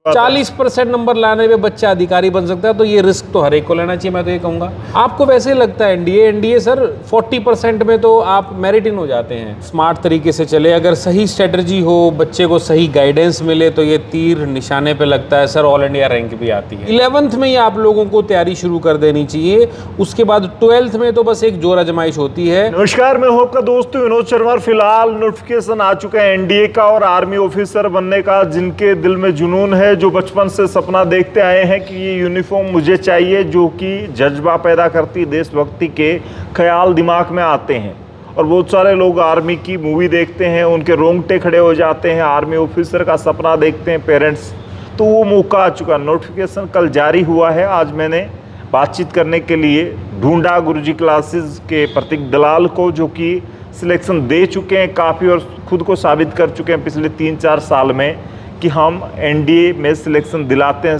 40% number लाने पे बच्चा अधिकारी बन सकता है, तो ये रिस्क तो हर एक को लेना चाहिए। मैं तो ये कहूंगा, आपको वैसे लगता है एनडीए सर 40% में तो आप मेरिट इन हो जाते हैं। स्मार्ट तरीके से चले, अगर सही स्ट्रेटजी हो, बच्चे को सही गाइडेंस मिले, तो ये तीर निशाने पे लगता है सर, ऑल इंडिया रैंक भी आती है। 11th में ही आप लोगों को तैयारी शुरू कर देनी चाहिए, उसके बाद 12th में तो बस एक जोर आजमाइश होती है। नमस्कार, मैं हूं आपका दोस्त विनोद शर्मा। फिलहाल नोटिफिकेशन आ चुका है एनडीए का और आर्मी ऑफिसर बनने का। जिनके दिल में जुनून है, जो बचपन से सपना देखते आए हैं कि ये यूनिफॉर्म मुझे चाहिए, जो कि जज्बा पैदा करती, देशभक्ति के ख्याल दिमाग में आते हैं। और बहुत सारे लोग आर्मी की मूवी देखते हैं, उनके रोंगटे खड़े हो जाते हैं, आर्मी ऑफिसर का सपना देखते हैं पेरेंट्स। तो वो मौका आ चुका। नोटिफिकेशन कल जारी हुआ है। आज मैंने बातचीत करने के लिए ढूंढा गुरुजी क्लासेस के प्रतीक दलाल को, जो कि सिलेक्शन दे चुके हैं काफ़ी और ख़ुद को साबित कर चुके हैं पिछले 3-4 साल में कि हम एनडीए में सिलेक्शन दिलाते हैं,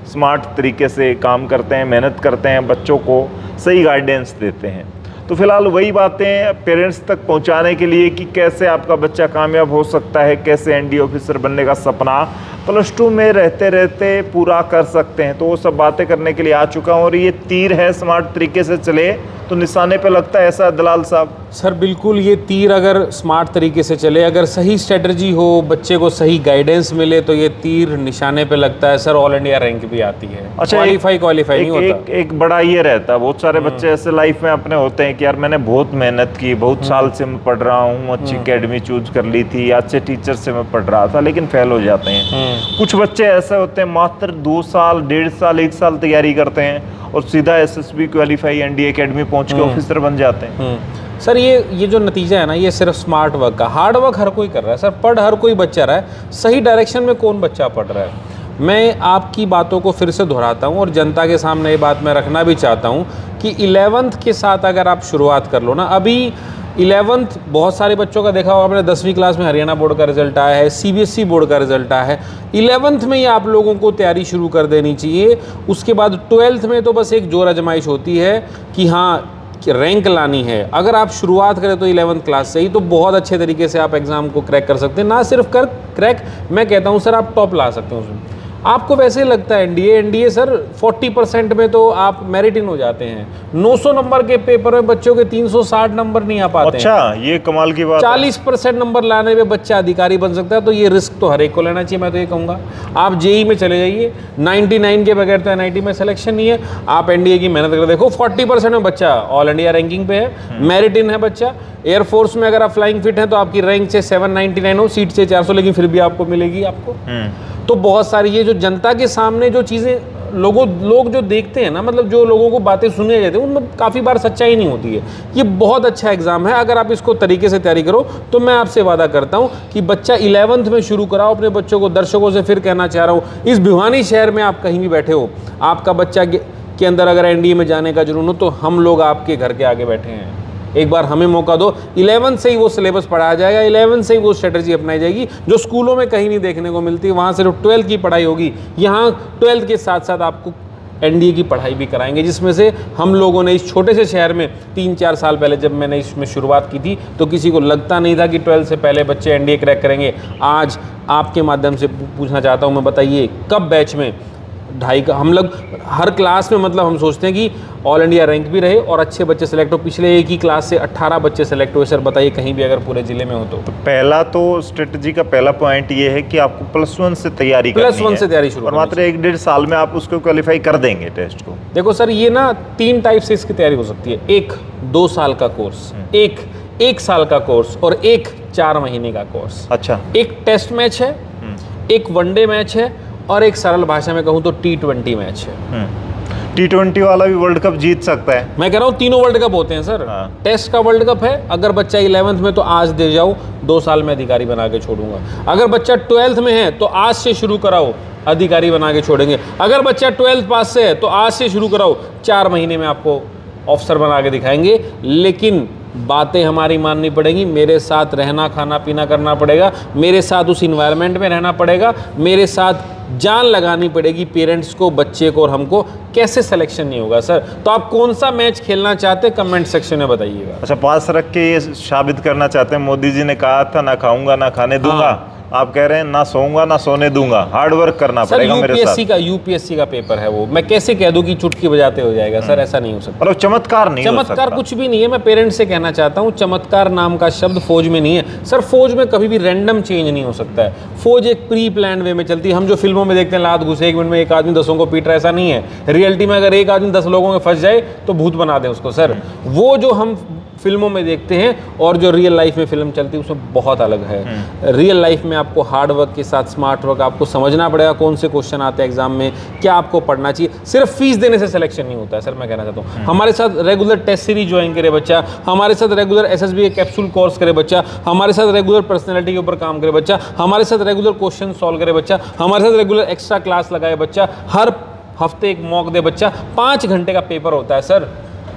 स्मार्ट तरीके से काम करते हैं, मेहनत करते हैं, बच्चों को सही गाइडेंस देते हैं। तो फिलहाल वही बातें पेरेंट्स तक पहुंचाने के लिए कि कैसे आपका बच्चा कामयाब हो सकता है, कैसे एनडीए ऑफिसर बनने का सपना +2 में रहते रहते पूरा कर सकते हैं। तो वो सब बातें करने के लिए आ चुका हूँ। और ये तीर है, स्मार्ट तरीके से चले तो निशाने पे लगता है, ऐसा दलाल साहब? सर बिल्कुल, ये तीर अगर स्मार्ट तरीके से चले, अगर सही स्ट्रेटजी हो, बच्चे को सही गाइडेंस मिले, तो ये तीर निशाने पे लगता है सर, ऑल इंडिया रैंक भी आती है। अच्छा, क्वालिफाई नहीं होता। एक बड़ा ये रहता है, बहुत सारे बच्चे ऐसे लाइफ में अपने होते हैं कि यार मैंने बहुत मेहनत की, बहुत साल से मैं पढ़ रहा हूँ, अच्छी एकेडमी चूज कर ली थी, अच्छे टीचर से मैं पढ़ रहा था, लेकिन फेल हो जाते हैं। कुछ बच्चे ऐसे होते हैं मात्र 2 साल, 1.5 साल, 1 साल तैयारी करते हैं और सीधा एसएसबी क्वालिफाई एनडीए एकेडमी पहुंच के ऑफिसर बन जाते हैं। सर ये जो नतीजा है ना, ये सिर्फ स्मार्ट वर्क का। हार्ड वर्क हर कोई कर रहा है सर, पढ़ हर कोई बच्चा रहा है, सही डायरेक्शन में कौन बच्चा पढ़ रहा है। मैं आपकी बातों को फिर से दोहराता हूँ और जनता के सामने ये बात मैं रखना भी चाहता हूँ कि 11th के साथ अगर आप शुरुआत कर लो ना, अभी 11th बहुत सारे बच्चों का देखा होगा आपने, 10वीं क्लास में हरियाणा बोर्ड का रिजल्ट आया है, सीबीएसई बोर्ड का रिजल्ट आया है। 11th में ही आप लोगों को तैयारी शुरू कर देनी चाहिए, उसके बाद 12th में तो बस एक जोर आजमाइश होती है कि हाँ रैंक लानी है। अगर आप शुरुआत करें तो 11th क्लास से ही, तो बहुत अच्छे तरीके से आप एग्ज़ाम को क्रैक कर सकते हैं। ना सिर्फ क्रैक, मैं कहता हूँ सर आप टॉप ला सकते हैं उसमें। आपको वैसे लगता है एनडीए सर 40% में तो आप मेरिट इन हो जाते हैं। 900 नंबर के पेपर में बच्चों के 360 नंबर नहीं आ पाते। अच्छा, ये कमाल की बात। 40% नंबर लाने पे बच्चा अधिकारी बन सकता है, तो ये रिस्क तो हर एक को लेना चाहिए। मैं तो ये कहूँगा, आप जेई में चले जाइए, 99 के बगैर तो एनआईटी में सिलेक्शन नहीं है। आप एनडीए की मेहनत कर देखो, 40% में बच्चा ऑल इंडिया रैंकिंग पे है, मेरिट इन है बच्चा। एयरफोर्स में अगर आप फ्लाइंग फिट हैं तो आपकी रैंक से 799 हो, सीट से 400, लेकिन फिर भी आपको मिलेगी आपको। तो बहुत सारी ये जो जनता के सामने जो चीज़ें लोग जो देखते हैं ना, मतलब जो लोगों को बातें सुने जाते हैं, उनमें काफ़ी बार सच्चाई नहीं होती है। ये बहुत अच्छा एग्जाम है, अगर आप इसको तरीके से तैयारी करो तो मैं आपसे वादा करता हूँ कि बच्चा 11th में शुरू कराओ अपने बच्चों को। दर्शकों से फिर कहना चाह रहा हूँ, इस भिवानी शहर में आप कहीं भी बैठे हो, आपका बच्चा के अंदर अगर एनडीए में जाने का जुनून हो, तो हम लोग आपके घर के आगे बैठे हैं। एक बार हमें मौका दो, 11th से ही वो सिलेबस पढ़ाया जाएगा, 11th से ही वो स्ट्रेटजी अपनाई जाएगी जो स्कूलों में कहीं नहीं देखने को मिलती। वहाँ से जो 12th की पढ़ाई होगी, यहाँ 12th के साथ साथ आपको एनडीए की पढ़ाई भी कराएंगे, जिसमें से हम लोगों ने इस छोटे से शहर में 3-4 साल पहले जब मैंने इसमें शुरुआत की थी, तो किसी को लगता नहीं था कि 12th से पहले बच्चे एनडीए क्रैक करेंगे। आज आपके माध्यम से पूछना चाहता हूँ मैं, बताइए कब बैच में 2.5 का हम लोग हर क्लास में, मतलब हम सोचते हैं कि ऑल इंडिया रैंक भी रहे और अच्छे बच्चे सेलेक्ट हो। पिछले एक ही क्लास से 18 बच्चे सेलेक्ट हुए। सर बताइए कहीं भी अगर पूरे जिले में हो तो पहला तो स्ट्रेटजी का पहला पॉइंट ये है कि आपको +1 से तैयारी करनी है। +1 से तैयारी शुरू, और मात्र 1-1.5 साल में आप उसको क्वालिफाई कर देंगे टेस्ट को। देखो सर, ये ना 3 टाइप से इसकी तैयारी हो सकती है। एक 2 साल का कोर्स, एक 1 साल का कोर्स और एक 4 महीने का कोर्स। अच्छा, एक टेस्ट मैच है, एक वनडे मैच है और एक सरल भाषा में कहूँ तो T20 मैच है। T20 वाला भी वर्ल्ड कप जीत सकता है। मैं कह रहा हूँ तीनों वर्ल्ड कप होते हैं सर। टेस्ट का वर्ल्ड कप है, अगर बच्चा 11th में तो आज दे जाओ, 2 साल में अधिकारी बना के छोड़ूंगा। अगर बच्चा 12th में है तो आज से शुरू कराओ, अधिकारी बना के छोड़ेंगे। अगर बच्चा 12th पास से है तो आज से शुरू कराओ, 4 महीने में आपको ऑफिसर बना के दिखाएंगे। लेकिन बातें हमारी माननी पड़ेगी, मेरे साथ रहना, खाना पीना करना पड़ेगा, मेरे साथ उस इन्वायरमेंट में रहना पड़ेगा, मेरे साथ जान लगानी पड़ेगी पेरेंट्स को, बच्चे को और हमको। कैसे सिलेक्शन नहीं होगा सर? तो आप कौन सा मैच खेलना चाहते हैं कमेंट सेक्शन में बताइएगा। अच्छा, पास रख के ये साबित करना चाहते हैं, मोदी जी ने कहा था ना खाऊंगा ना खाने दूंगा, आप कह रहे हैं ना सोऊंगा ना सोने दूंगा, हार्ड वर्क करना सर पड़ेगा मेरे साथ। यूपीएससी का पेपर है वो, मैं कैसे कह दूं कि चुटकी बजाते हो जाएगा सर, ऐसा नहीं हो सकता। मतलब चमत्कार नहीं हो चमत्कार सकता। कुछ भी नहीं है। मैं पेरेंट्स से कहना चाहता हूँ, चमत्कार नाम का शब्द फौज में नहीं है सर। फौज में कभी भी रैंडम चेंज नहीं हो सकता है। फौज एक प्री प्लान वे में चलती है। हम जो फिल्मों में देखते हैं लात घुसे 1 मिनट में एक आदमी 10 को पीट रहा है, ऐसा नहीं है। रियलिटी में अगर एक आदमी 10 लोगों में फंस जाए तो भूत बना दें उसको सर। वो जो हम फिल्मों में देखते हैं और जो रियल लाइफ में फिल्म चलती है उसमें बहुत अलग है। रियल लाइफ में आपको हार्ड वर्क के साथ स्मार्ट वर्क, आपको समझना पड़ेगा कौन से क्वेश्चन आते हैं एग्जाम में, क्या आपको पढ़ना चाहिए। सिर्फ फीस देने से सिलेक्शन नहीं होता है सर, मैं कहना चाहता हूँ। हमारे साथ रेगुलर टेस्ट सीरीज ज्वाइन करे बच्चा, हमारे साथ रेगुलर एसएसबी के कैप्सूल कोर्स करे बच्चा, हमारे साथ रेगुलर पर्सनैलिटी के ऊपर काम करे बच्चा, हमारे साथ रेगुलर क्वेश्चन सॉल्व करे बच्चा, हमारे साथ रेगुलर एक्स्ट्रा क्लास लगाए बच्चा, हर हफ्ते एक मॉक दे बच्चा। 5 घंटे का पेपर होता है सर,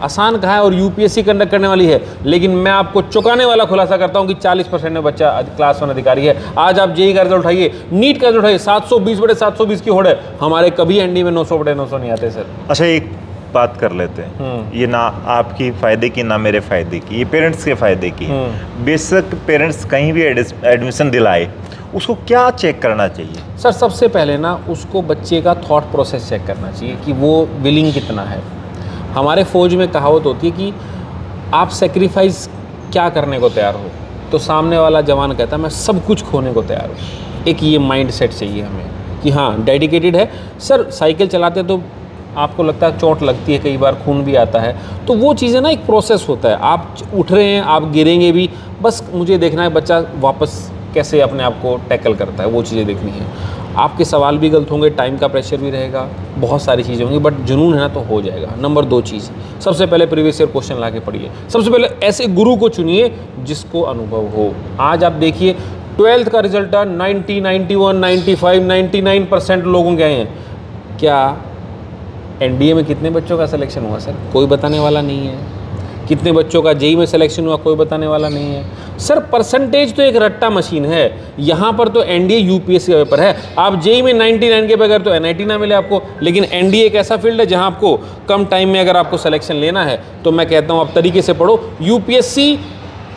आसान कहा है। और यूपीएससी कंडक्ट करने वाली है, लेकिन मैं आपको चौंकाने वाला खुलासा करता हूं कि 40% में बच्चा क्लास 1 अधिकारी है। आज आप जेई का रिजल्ट उठाइए, नीट का रिजल्ट उठाइए, 720/720 की होड़ है। हमारे कभी एनडी में 900/900 नहीं आते सर। अच्छा, एक बात कर लेते हैं, ये ना आपकी फायदे की ना मेरे फायदे की, ये पेरेंट्स के फायदे की। बेशक पेरेंट्स कहीं भी एडमिशन दिलाए, उसको क्या चेक करना चाहिए? सर सबसे पहले ना उसको बच्चे का थॉट प्रोसेस चेक करना चाहिए कि वो विलिंग कितना है। हमारे फौज में कहावत होती है कि आप सेक्रीफाइस क्या करने को तैयार हो, तो सामने वाला जवान कहता है मैं सब कुछ खोने को तैयार हूँ। एक ये माइंड सेट चाहिए हमें कि हाँ डेडिकेटेड है। सर साइकिल चलाते तो आपको लगता है चोट लगती है, कई बार खून भी आता है, तो वो चीज़ें ना एक प्रोसेस होता है। आप उठ रहे हैं, आप गिरेंगे भी, बस मुझे देखना है बच्चा वापस कैसे अपने आप को टैकल करता है, वो चीज़ें देखनी है। आपके सवाल भी गलत होंगे, टाइम का प्रेशर भी रहेगा, बहुत सारी चीज़ें होंगी, बट जुनून है ना तो हो जाएगा। नंबर 2 चीज़, सबसे पहले प्रीवियस ईयर क्वेश्चन ला के पढ़िए। सबसे पहले ऐसे गुरु को चुनिए जिसको अनुभव हो। आज आप देखिए 12th का रिजल्ट 90, 91, 95, 99% लोगों के आए हैं। क्या एनडीए में कितने बच्चों का सिलेक्शन हुआ सर? कोई बताने वाला नहीं है। कितने बच्चों का जेई में सिलेक्शन हुआ? कोई बताने वाला नहीं है सर। परसेंटेज तो एक रट्टा मशीन है। यहाँ पर तो एनडीए यूपीएससी का पेपर है। आप जेई में 99 के बगैर तो एनआईटी ना मिले आपको, लेकिन एनडीए एक ऐसा फील्ड है जहाँ आपको कम टाइम में अगर आपको सिलेक्शन लेना है तो मैं कहता हूँ आप तरीके से पढ़ो। यूपीएससी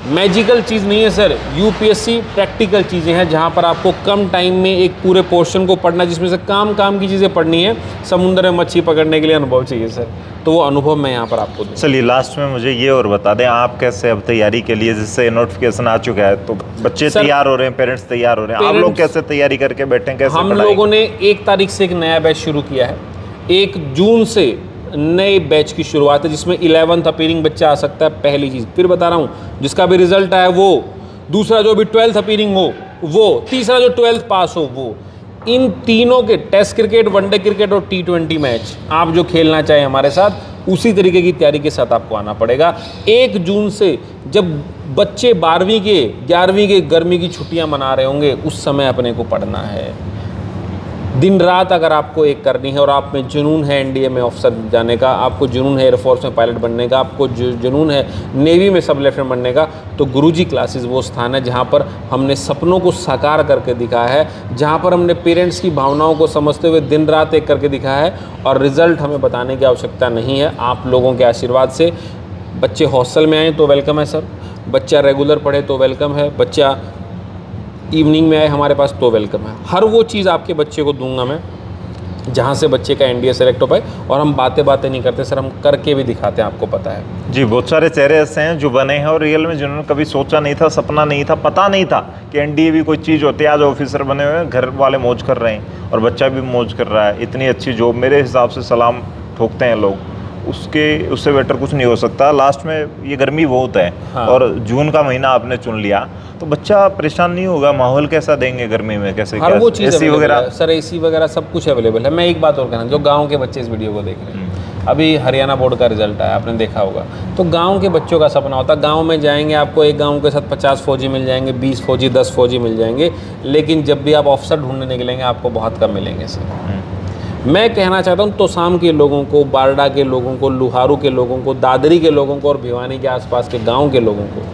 मैजिकल चीज़ नहीं है सर, यूपीएससी प्रैक्टिकल चीज़ें हैं जहाँ पर आपको कम टाइम में एक पूरे पोर्शन को पढ़ना, जिसमें से काम की चीज़ें पढ़नी है। समुद्र में मच्छी पकड़ने के लिए अनुभव चाहिए सर, तो वो अनुभव मैं यहाँ पर आपको दूँ। चलिए लास्ट में मुझे ये और बता दें, आप कैसे अब तैयारी के लिए, जिससे नोटिफिकेशन आ चुका है तो बच्चे तैयार हो रहे हैं, पेरेंट्स तैयार हो रहे हैं, आप लोग कैसे तैयारी करके बैठे हैं, कैसे? हम लोगों ने 1 तारीख से एक नया बैच शुरू किया है। 1 जून से नए बैच की शुरुआत है जिसमें 11th अपीयरिंग बच्चा आ सकता है। पहली चीज़ फिर बता रहा हूँ, जिसका भी रिजल्ट आया वो, दूसरा जो भी 12th अपीयरिंग हो वो, तीसरा जो 12th पास हो वो, इन तीनों के टेस्ट क्रिकेट, वनडे क्रिकेट और T20 मैच आप जो खेलना चाहें हमारे साथ, उसी तरीके की तैयारी के साथ आपको आना पड़ेगा। 1 जून से जब बच्चे 12वीं के 11वीं के गर्मी की छुट्टियां मना रहे होंगे, उस समय अपने को पढ़ना है। दिन रात अगर आपको एक करनी है और आप में जुनून है एनडीए में ऑफिसर जाने का, आपको जुनून है एयरफोर्स में पायलट बनने का, आपको जुनून है नेवी में सब लेफ्टिनेंट बनने का, तो गुरुजी क्लासेस वो स्थान है जहाँ पर हमने सपनों को साकार करके दिखाया है, जहाँ पर हमने पेरेंट्स की भावनाओं को समझते हुए दिन रात एक करके दिखाया है। और रिज़ल्ट हमें बताने की आवश्यकता नहीं है, आप लोगों के आशीर्वाद से। बच्चे हॉस्टल में आएँ तो वेलकम है सर, बच्चा रेगुलर पढ़े तो वेलकम है, बच्चा इवनिंग में आए हमारे पास तो वेलकम है। हर वो चीज़ आपके बच्चे को दूंगा मैं जहाँ से बच्चे का एनडीए सेलेक्ट हो पाए। और हम बातें नहीं करते सर, हम करके भी दिखाते हैं, आपको पता है जी। बहुत सारे चेहरे ऐसे हैं जो बने हैं और रियल में जिन्होंने कभी सोचा नहीं था, सपना नहीं था, पता नहीं था कि एनडीए भी कोई चीज़ होती है। आज ऑफिसर बने हुए हैं, घर वाले मौज कर रहे हैं और बच्चा भी मौज कर रहा है। इतनी अच्छी जॉब, मेरे हिसाब से सलाम ठोकते हैं लोग, उससे बेटर कुछ नहीं हो सकता। लास्ट में ये गर्मी बहुत है। हाँ। और जून का महीना आपने चुन लिया तो बच्चा परेशान नहीं होगा। माहौल कैसा देंगे गर्मी में, कैसे? हर वो चीज़ एसी वगैरह सर, एसी वगैरह सब कुछ अवेलेबल है। मैं एक बात और कहना, जो गांव के बच्चे इस वीडियो को देख रहे हैं, अभी हरियाणा बोर्ड का रिजल्ट आया, आपने देखा होगा, तो गांव के बच्चों का सपना होता है गांव में जाएंगे, आपको एक गांव के साथ 50 फौजी मिल जाएंगे, 20 फौजी, 10 फौजी मिल जाएंगे, लेकिन जब भी आप ऑफिसर ढूंढने निकलेंगे आपको बहुत कम मिलेंगे सर। मैं कहना चाहता हूँ तोसाम के लोगों को, बारडा के लोगों को, लुहारू के लोगों को, दादरी के लोगों को और भिवानी के आसपास के गांव के लोगों को,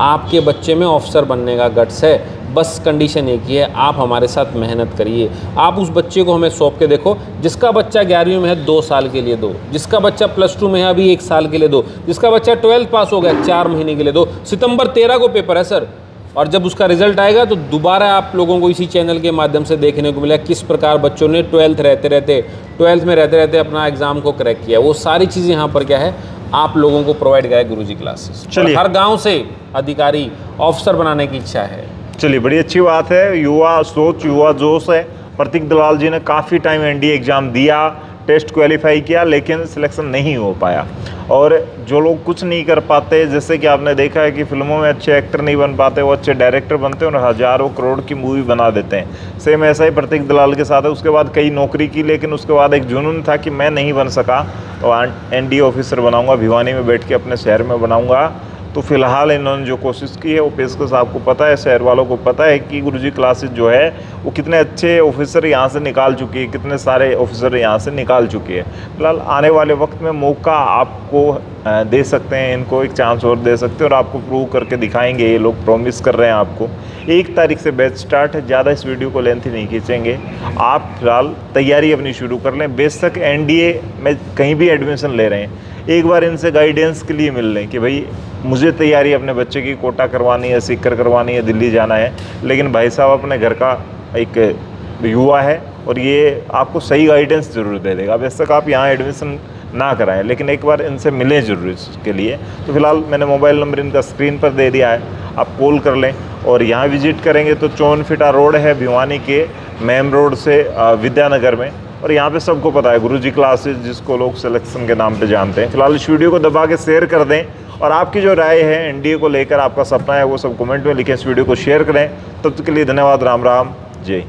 आपके बच्चे में ऑफिसर बनने का गट्स है। बस कंडीशन एक ही है, आप हमारे साथ मेहनत करिए। आप उस बच्चे को हमें सौंप के देखो, जिसका बच्चा 11वीं में है 2 साल के लिए दो, जिसका बच्चा +2 में है अभी 1 साल के लिए दो, जिसका बच्चा 12th पास हो गया 4 महीने के लिए दो। सितंबर 13 को पेपर है सर, और जब उसका रिजल्ट आएगा तो दोबारा आप लोगों को इसी चैनल के माध्यम से देखने को मिलेगा किस प्रकार बच्चों ने ट्वेल्थ में रहते रहते अपना एग्ज़ाम को क्रैक किया। वो सारी चीज़ें यहाँ पर क्या है आप लोगों को प्रोवाइड करें गुरुजी क्लासेस। चलिए, हर गांव से अधिकारी ऑफिसर बनाने की इच्छा है। चलिए, बड़ी अच्छी बात है। युवा सोच, युवा जोश है। प्रतीक दलाल जी ने काफ़ी टाइम एनडीए एग्ज़ाम दिया, टेस्ट क्वालिफाई किया, लेकिन सिलेक्शन नहीं हो पाया। और जो लोग कुछ नहीं कर पाते, जैसे कि आपने देखा है कि फिल्मों में अच्छे एक्टर नहीं बन पाते, वो अच्छे डायरेक्टर बनते हैं और हज़ारों करोड़ की मूवी बना देते हैं। सेम ऐसा ही प्रतीक दलाल के साथ है। उसके बाद कई नौकरी की, लेकिन उसके बाद एक जुनून था कि मैं नहीं बन सका तो एनडीए ऑफिसर बनाऊंगा, भिवानी में बैठ के अपने शहर में बनाऊंगा। तो फिलहाल इन्होंने जो कोशिश की है वो पेशकश आपको पता है, शहर वालों को पता है कि गुरुजी क्लासेस जो है वो कितने अच्छे ऑफिसर यहाँ से निकाल चुकी है, कितने सारे ऑफिसर यहाँ से निकाल चुकी है। फिलहाल आने वाले वक्त में मौका आपको दे सकते हैं, इनको एक चांस और दे सकते हैं और आपको प्रूव करके दिखाएंगे। ये लोग प्रॉमिस कर रहे हैं आपको। 1 तारीख से बैच स्टार्ट है। ज़्यादा इस वीडियो को लेंथी नहीं खींचेंगे। आप फिलहाल तैयारी अपनी शुरू कर लें। बेशक एनडीए में कहीं भी एडमिशन ले रहे हैं, एक बार इनसे गाइडेंस के लिए मिल लें कि भाई मुझे तैयारी अपने बच्चे की कोटा करवानी है, सीकर करवानी है, दिल्ली जाना है, लेकिन भाई साहब अपने घर का एक युवा है और ये आपको सही गाइडेंस ज़रूर दे देगा। बेशक आप यहाँ एडमिशन ना कराएं, लेकिन एक बार इनसे मिलें ज़रूर इसके लिए। तो फिलहाल मैंने मोबाइल नंबर इनका स्क्रीन पर दे दिया है, आप कॉल कर लें। और यहाँ विजिट करेंगे तो चौनफिटा रोड है भिवानी के मेन रोड से विद्यानगर में, और यहाँ पे सबको पता है गुरुजी क्लासेस, जिसको लोग सिलेक्शन के नाम पे जानते हैं। फिलहाल इस वीडियो को दबा के शेयर कर दें और आपकी जो राय है एनडीए को लेकर, आपका सपना है, वो सब कमेंट में लिखें। इस वीडियो को शेयर करें। तब तक के लिए धन्यवाद। राम राम, जय।